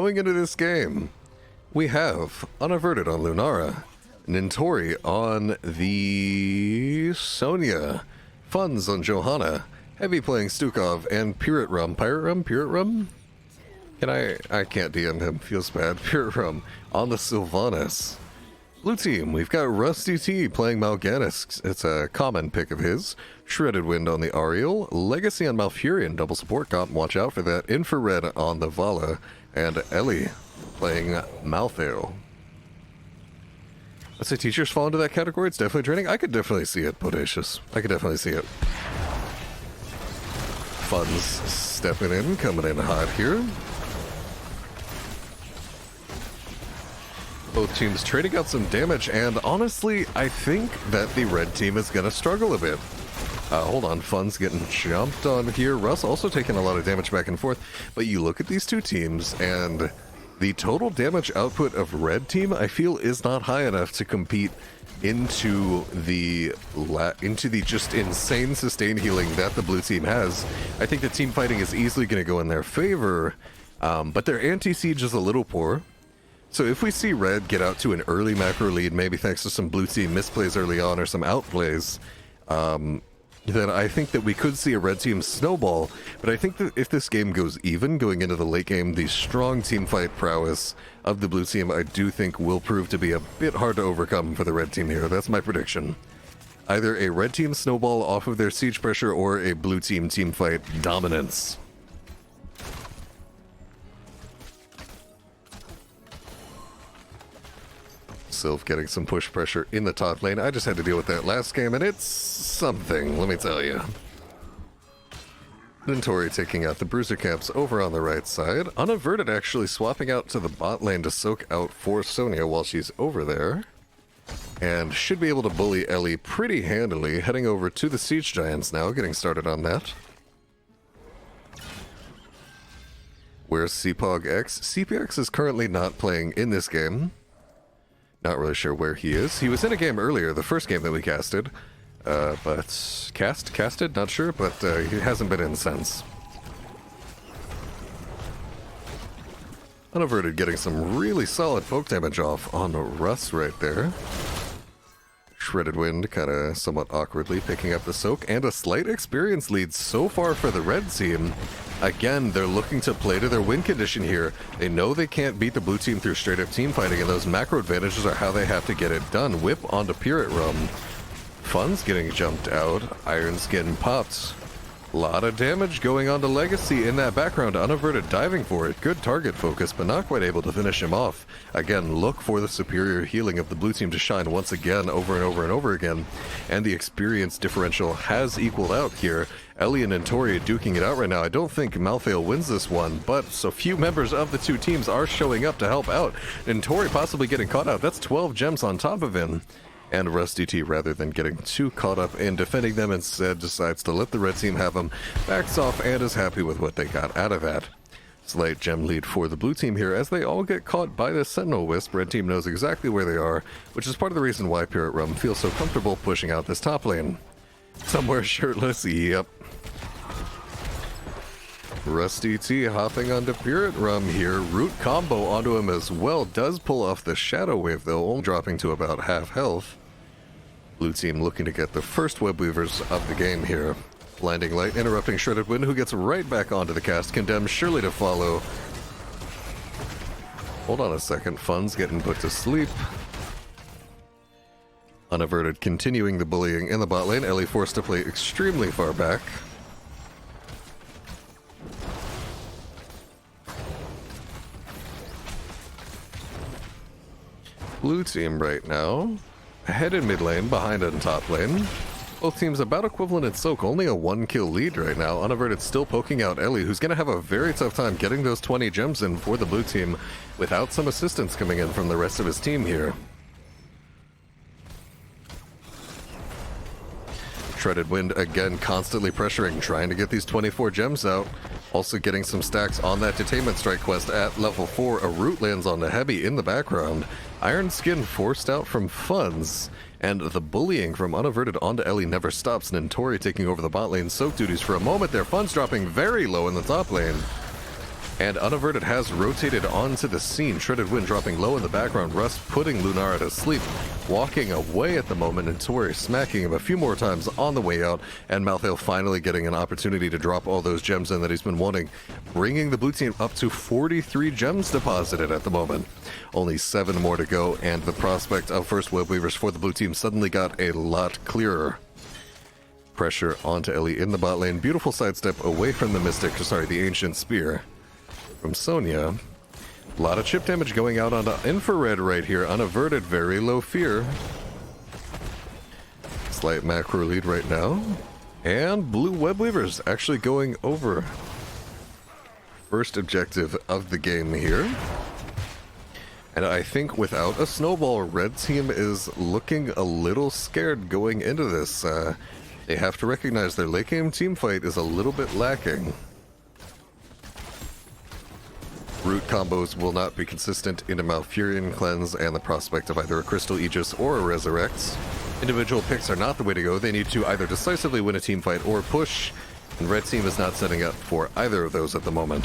Going into this game, we have Unaverted on Lunara, Nintorii on the Sonya, funz on Johanna, Hebi playing Stukov, and PyratRum? I can't DM him, feels bad. PyratRum on the Sylvanas. Blue team, we've got RussDT playing Malganis, it's a common pick of his. SHreddedWInd on the Auriel, Legacy on Malfurion, double support comp, watch out for that. Infrared on the Valla, and Ellie playing Malthael. Let's say teachers fall into that category, it's definitely training. I could definitely see it, Bodacious. I could definitely see it. funz stepping in, coming in hot here. Both teams trading out some damage, and honestly, I think that the red team is going to struggle a bit. Hold on, funz getting jumped on here. Russ also taking a lot of damage back and forth, but you look at these two teams, and the total damage output of red team, I feel, is not high enough to compete into the just insane sustain healing that the blue team has. I think the team fighting is easily going to go in their favor, but their anti-siege is a little poor. So if we see red get out to an early macro lead, maybe thanks to some blue team misplays early on or some outplays, then I think that we could see a red team snowball. But I think that if this game goes even going into the late game, the strong team fight prowess of the blue team I do think will prove to be a bit hard to overcome for the red team here. That's my prediction. Either a red team snowball off of their siege pressure or a blue team fight dominance. Sylv getting some push pressure in the top lane. I just had to deal with that last game, and it's something, let me tell you. Nintorii taking out the bruiser camps over on the right side. Unaverted actually swapping out to the bot lane to soak out for Sonya while she's over there. And should be able to bully Ellie pretty handily. Heading over to the Siege Giants now, getting started on that. Where's CPOG-X? CPX is currently not playing in this game. Not really sure where he is. He was in a game earlier, the first game that we casted. But casted? Not sure, but he hasn't been in since. Unaverted getting some really solid poke damage off on Russ right there. SHreddedWInd kind of somewhat awkwardly picking up the soak, and a slight experience lead so far for the red team. Again, they're looking to play to their win condition here. They know they can't beat the blue team through straight-up team fighting, and those macro advantages are how they have to get it done. Whip onto PyratRum. funz getting jumped out. Iron's getting popped. A lot of damage going on to Legacy in that background. Unaverted diving for it. Good target focus, but not quite able to finish him off. Again, look for the superior healing of the blue team to shine once again, over and over and over again. And the experience differential has equaled out here. Ellie and Nintorii duking it out right now. I don't think Malthael wins this one, but so few members of the two teams are showing up to help out. Nintorii possibly getting caught out. That's 12 gems on top of him. And RussDT, rather than getting too caught up in defending them, instead decides to let the red team have them, backs off, and is happy with what they got out of that. Slight gem lead for the blue team here as they all get caught by the Sentinel Wisp. Red team knows exactly where they are, which is part of the reason why PyratRum feels so comfortable pushing out this top lane. Somewhere shirtless, yep. RussDT hopping onto PyratRum here. Root combo onto him as well. Does pull off the Shadow Wave though, only dropping to about half health. Blue team looking to get the first web weavers of the game here. Blinding Light interrupting SHreddedWInd, who gets right back onto the cast. Condemned surely to follow. Hold on a second. funz getting put to sleep. Unaverted continuing the bullying in the bot lane. Ellie forced to play extremely far back. Blue team right now, ahead in mid lane, behind in top lane. Both teams about equivalent in soak, only a 1-kill lead right now. Unaverted still poking out Ellie, who's going to have a very tough time getting those 20 gems in for the blue team without some assistance coming in from the rest of his team here. SHreddedWInd again constantly pressuring, trying to get these 24 gems out. Also getting some stacks on that Detainment Strike quest at level 4. A root lands on the Hebi in the background. Iron Skin forced out from funz. And the bullying from Unaverted onto Ellie never stops. Nintorii taking over the bot lane soak duties for a moment there. funz dropping very low in the top lane. And Unaverted has rotated onto the scene. SHreddedWInd dropping low in the background. Russ putting Lunara to sleep. Walking away at the moment. Nintorii smacking him a few more times on the way out. And Malthael finally getting an opportunity to drop all those gems in that he's been wanting. Bringing the blue team up to 43 gems deposited at the moment. Only 7 more to go. And the prospect of first web weavers for the blue team suddenly got a lot clearer. Pressure onto Ellie in the bot lane. Beautiful sidestep away from the Mystic. Sorry, the Ancient Spear. From Sonya. A lot of chip damage going out onto Infrared right here. Unaverted, very low fear. Slight macro lead right now. And blue web weavers actually going over. First objective of the game here. And I think without a snowball, red team is looking a little scared going into this. They have to recognize their late game team fight is a little bit lacking. Root combos will not be consistent into Malfurion Cleanse and the prospect of either a Crystal Aegis or a Resurrect. Individual picks are not the way to go. They need to either decisively win a team fight or push, and red team is not setting up for either of those at the moment.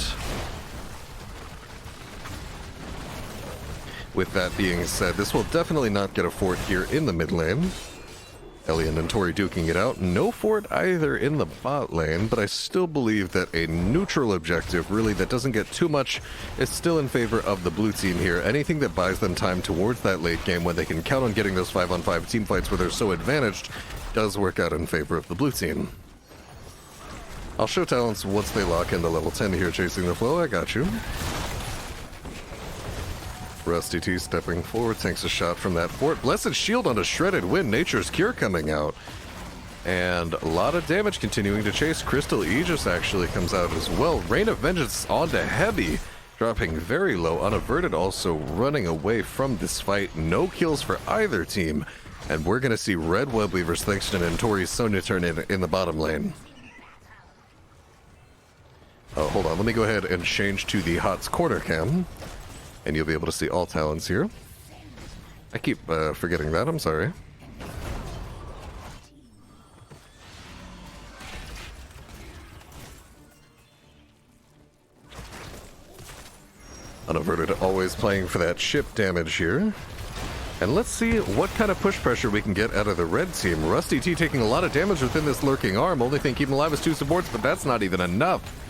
With that being said, this will definitely not get a fort here in the mid lane. Ellie and nintorii duking it out. No fort either in the bot lane, but I still believe that a neutral objective, really, that doesn't get too much, is still in favor of the blue team here. Anything that buys them time towards that late game when they can count on getting those 5-on-5 team fights where they're so advantaged does work out in favor of the blue team. I'll show talents once they lock into level 10 here, chasing the flow. I got you. RussDT stepping forward, takes a shot from that fort. Blessed Shield onto SHreddedWInd, Nature's Cure coming out. And a lot of damage continuing to chase. Crystal Aegis actually comes out as well. Rain of Vengeance onto Hebi, dropping very low. Unaverted also running away from this fight. No kills for either team. And we're going to see red web weavers thanks to nintorii's Sonya turn in the bottom lane. Oh, hold on. Let me go ahead and change to the HOTS corner cam. And you'll be able to see all talents here. I keep forgetting that, I'm sorry. Unaverted always playing for that chip damage here. And let's see what kind of push pressure we can get out of the red team. RussDT taking a lot of damage within this lurking arm. Only thing keeping alive is 2 supports, but that's not even enough.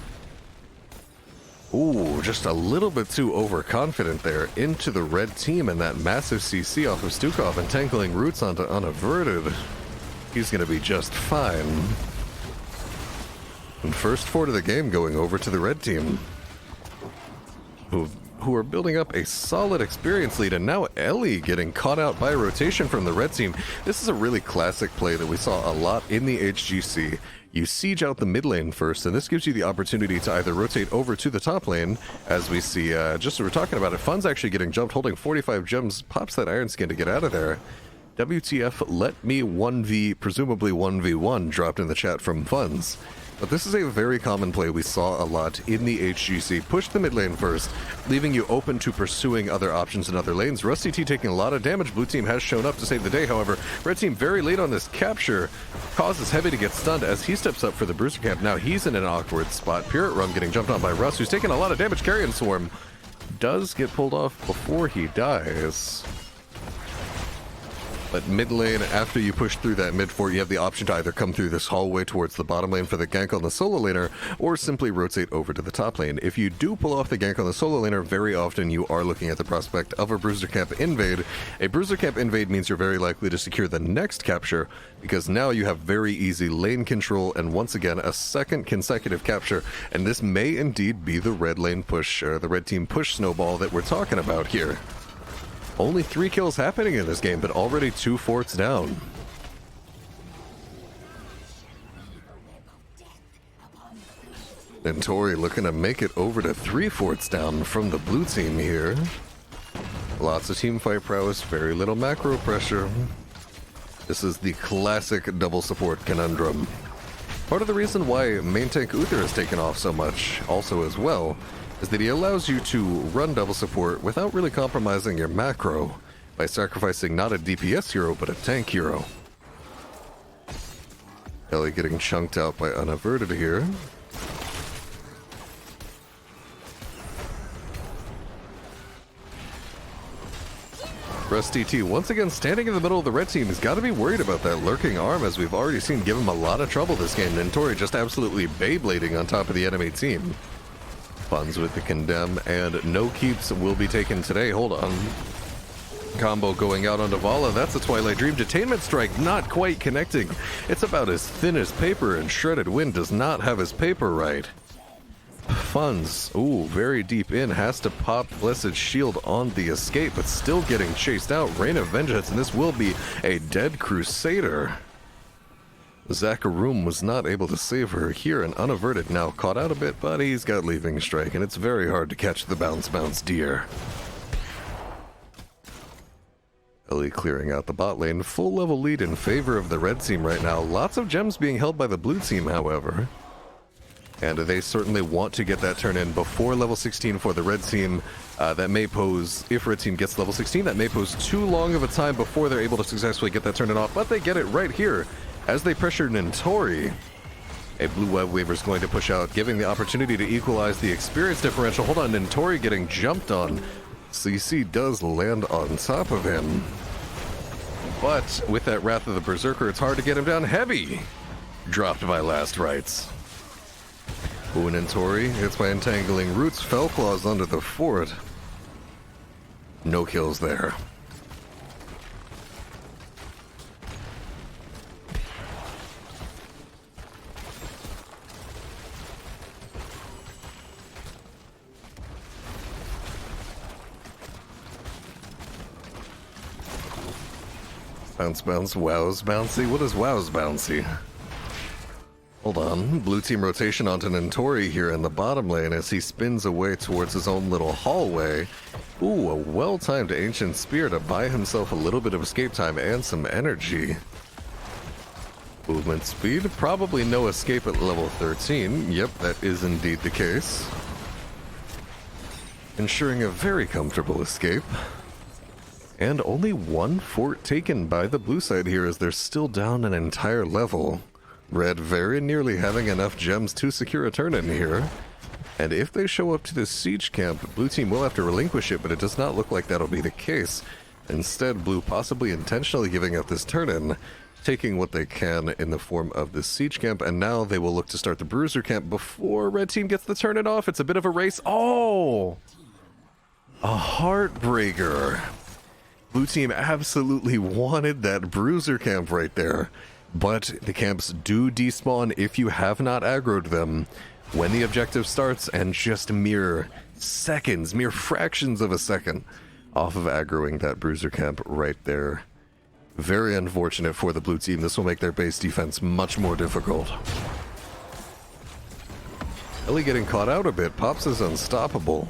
Ooh, just a little bit too overconfident there into the red team, and that massive CC off of Stukov and tangling roots onto Unaverted. He's going to be just fine. And first fort of the game going over to the red team, who are building up a solid experience lead, and now Ellie getting caught out by a rotation from the red team. This is a really classic play that we saw a lot in the HGC. You siege out the mid lane first, and this gives you the opportunity to either rotate over to the top lane, as we see, just as we're talking about it, funz actually getting jumped, holding 45 gems, pops that iron skin to get out of there. WTF, let me 1v, presumably 1v1, dropped in the chat from funz. But this is a very common play we saw a lot in the HGC. Push the mid lane first, leaving you open to pursuing other options in other lanes. RussDT taking a lot of damage. Blue team has shown up to save the day, however. Red team very late on this capture. Causes Hebi to get stunned as he steps up for the Bruiser Camp. Now he's in an awkward spot. PyratRum getting jumped on by Russ, who's taking a lot of damage. Carrion Swarm does get pulled off before he dies. But mid lane, after you push through that mid fort, you have the option to either come through this hallway towards the bottom lane for the gank on the solo laner, or simply rotate over to the top lane. If you do pull off the gank on the solo laner, very often you are looking at the prospect of a Bruiser Camp invade. A Bruiser Camp invade means you're very likely to secure the next capture, because now you have very easy lane control, and once again, a second consecutive capture, and this may indeed be the red lane push, or the red team push snowball that we're talking about here. Only 3 kills happening in this game, but already 2 forts down. Nintorii looking to make it over to 3 forts down from the blue team here. Lots of team fight prowess, very little macro pressure. This is the classic double support conundrum. Part of the reason why main tank Uther has taken off so much, also as well, is that he allows you to run double support without really compromising your macro by sacrificing not a DPS hero, but a tank hero. Ellie getting chunked out by Unaverted here. RussDT once again standing in the middle of the red team. He's got to be worried about that lurking arm, as we've already seen give him a lot of trouble this game. Nintorii just absolutely Beyblading on top of the enemy team. Funz with the condemn, and no keeps will be taken today. Hold on. Combo going out onto Valla. That's a Twilight Dream. Detainment Strike not quite connecting. It's about as thin as paper, and SHreddedWInd does not have his paper right. Funz, ooh, very deep in, has to pop Blessed Shield on the escape, but still getting chased out. Rain of Vengeance, and this will be a dead Crusader. Zakarum was not able to save her here, and Unaverted now caught out a bit, but he's got Leaving Strike, and it's very hard to catch the bounce deer. Ellie clearing out the bot lane. Full level lead in favor of the red team right now. Lots of gems being held by the blue team, however. And they certainly want to get that turn in before level 16 for the red team. That may pose, if red team gets level 16, that may pose too long of a time before they're able to successfully get that turn in off. But they get it right here as they pressure Nintorii. A blue web waver is going to push out, giving the opportunity to equalize the experience differential. Hold on, Nintorii getting jumped on. CC does land on top of him. But with that Wrath of the Berserker, it's hard to get him down. Hebi dropped by last rites. Nintorii hits by entangling roots, fell claws under the fort. No kills there. Bounce, wows, bouncy. What is wows, bouncy? Hold on. Blue team rotation onto Nintorii here in the bottom lane as he spins away towards his own little hallway. Ooh, a well-timed Ancient Spear to buy himself a little bit of escape time and some energy. Movement speed, probably no escape at level 13. Yep, that is indeed the case. Ensuring a very comfortable escape. And only one fort taken by the blue side here as they're still down an entire level. Red very nearly having enough gems to secure a turn in here. And if they show up to this siege camp, blue team will have to relinquish it, but it does not look like that'll be the case. Instead, blue possibly intentionally giving up this turn in, taking what they can in the form of this siege camp, and now they will look to start the bruiser camp before red team gets the turn in off. It's a bit of a race. Oh! A heartbreaker. Blue team absolutely wanted that bruiser camp right there. But the camps do despawn if you have not aggroed them when the objective starts, and just mere seconds, mere fractions of a second off of aggroing that bruiser camp right there. Very unfortunate for the blue team. This will make their base defense much more difficult. Ellie getting caught out a bit. Pops is unstoppable.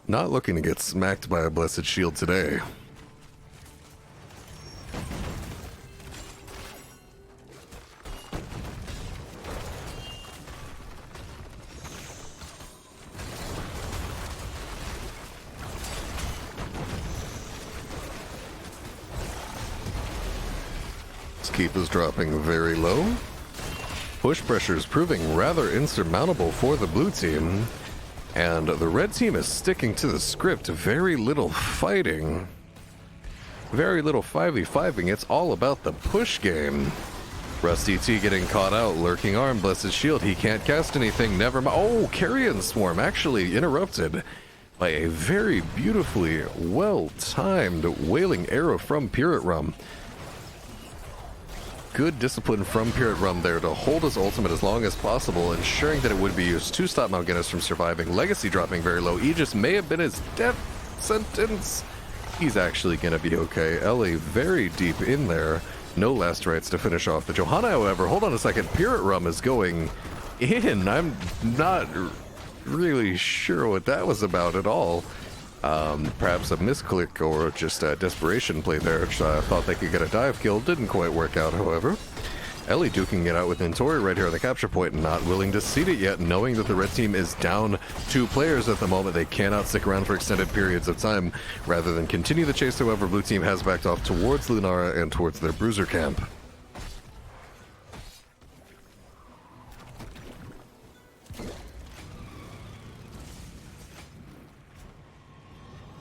Not looking to get smacked by a Blessed Shield today. Keep is dropping very low. Push pressure is proving rather insurmountable for the blue team. And the red team is sticking to the script. Very little fighting. Very little 5v5ing. It's all about the push game. RussDT getting caught out. Lurking arm, Blessed Shield. He can't cast anything. Never mind. Oh, Carrion Swarm actually interrupted by a very beautifully well-timed Wailing Arrow from PyratRum. Good discipline from PyratRum there to hold his ultimate as long as possible, ensuring that it would be used to stop Mal'Ganis from surviving. Legacy dropping very low. Aegis may have been his death sentence. He's actually going to be okay. Ellie very deep in there. No last rites to finish off the Johanna, however. Hold on a second. PyratRum is going in. I'm not really sure what that was about at all. Perhaps a misclick or just a desperation play there. Thought they could get a dive kill. Didn't quite work out, however. Ellie duking it out with Nintorii right here on the capture point, not willing to cede it yet, knowing that the red team is down 2 players at the moment. They cannot stick around for extended periods of time. Rather than continue the chase, however, blue team has backed off towards Lunara and towards their bruiser camp.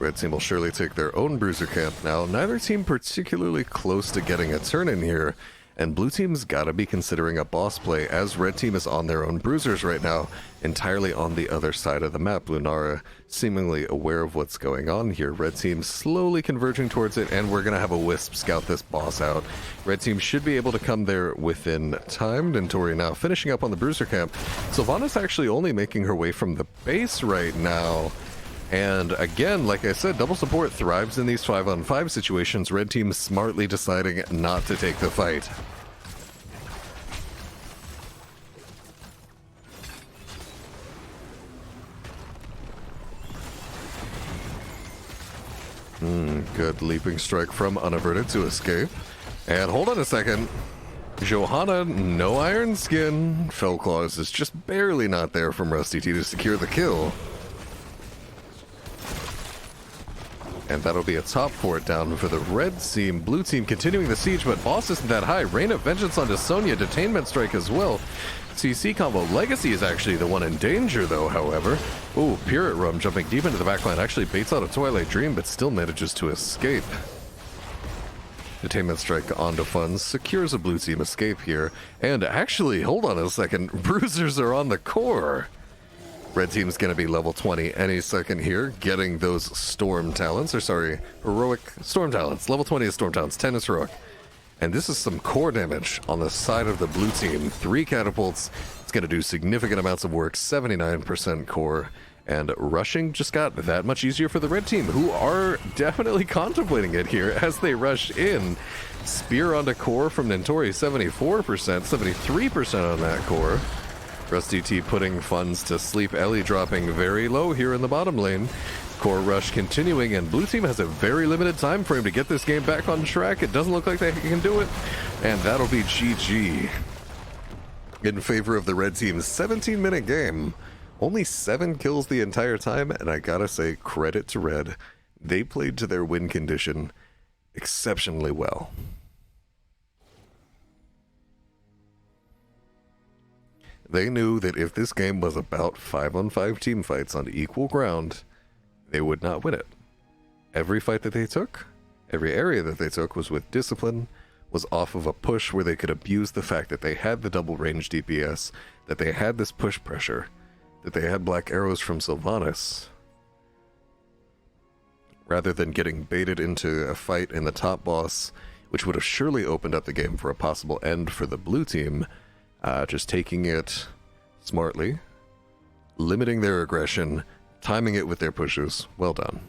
Red team will surely take their own bruiser camp now. Neither team particularly close to getting a turn in here, and blue team's gotta be considering a boss play, as red team is on their own bruisers right now, entirely on the other side of the map. Lunara seemingly aware of what's going on here. Red team slowly converging towards it, and we're gonna have a Wisp scout this boss out. Red team should be able to come there within time. Nintorii now finishing up on the bruiser camp. Sylvanas actually only making her way from the base right now. And again, like I said, double support thrives in these 5-on-5 situations. Red team smartly deciding not to take the fight. Good leaping strike from Unaverted to escape. And hold on a second. Johanna, no iron skin. Fell Claws is just barely not there from RussDT to secure the kill. And that'll be a top fort down for the red team. Blue team continuing the siege, but boss isn't that high. Rain of Vengeance onto Sonya, detainment strike as well. CC combo. Legacy is actually the one in danger though, however. Ooh, PyratRum jumping deep into the backline actually baits out a Twilight Dream, but still manages to escape. Detainment strike onto funz, secures a blue team escape here. And actually, hold on a second, bruisers are on the core. Red team's gonna be level 20 any second here, getting those storm talents, or sorry, heroic storm talents. Level 20 is storm talents, 10 is heroic. And this is some core damage on the side of the blue team. 3 catapults, it's gonna do significant amounts of work, 79% core. And rushing just got that much easier for the red team, who are definitely contemplating it here as they rush in. Spear onto core from nintorii, 74%, 73% on that core. RussDT putting funz to sleep. Ellie dropping very low here in the bottom lane. Core rush continuing, and blue team has a very limited time frame to get this game back on track. It doesn't look like they can do it, and that'll be GG in favor of the red team's 17-minute game. Only 7 kills the entire time, and I gotta say, credit to red. They played to their win condition exceptionally well. They knew that if this game was about 5-on-5 team fights on equal ground, they would not win it. Every fight that they took, every area that they took was with discipline, was off of a push where they could abuse the fact that they had the double range DPS, that they had this push pressure, that they had black arrows from Sylvanas. Rather than getting baited into a fight in the top boss, which would have surely opened up the game for a possible end for the blue team, just taking it smartly, limiting their aggression, timing it with their pushes. Well done.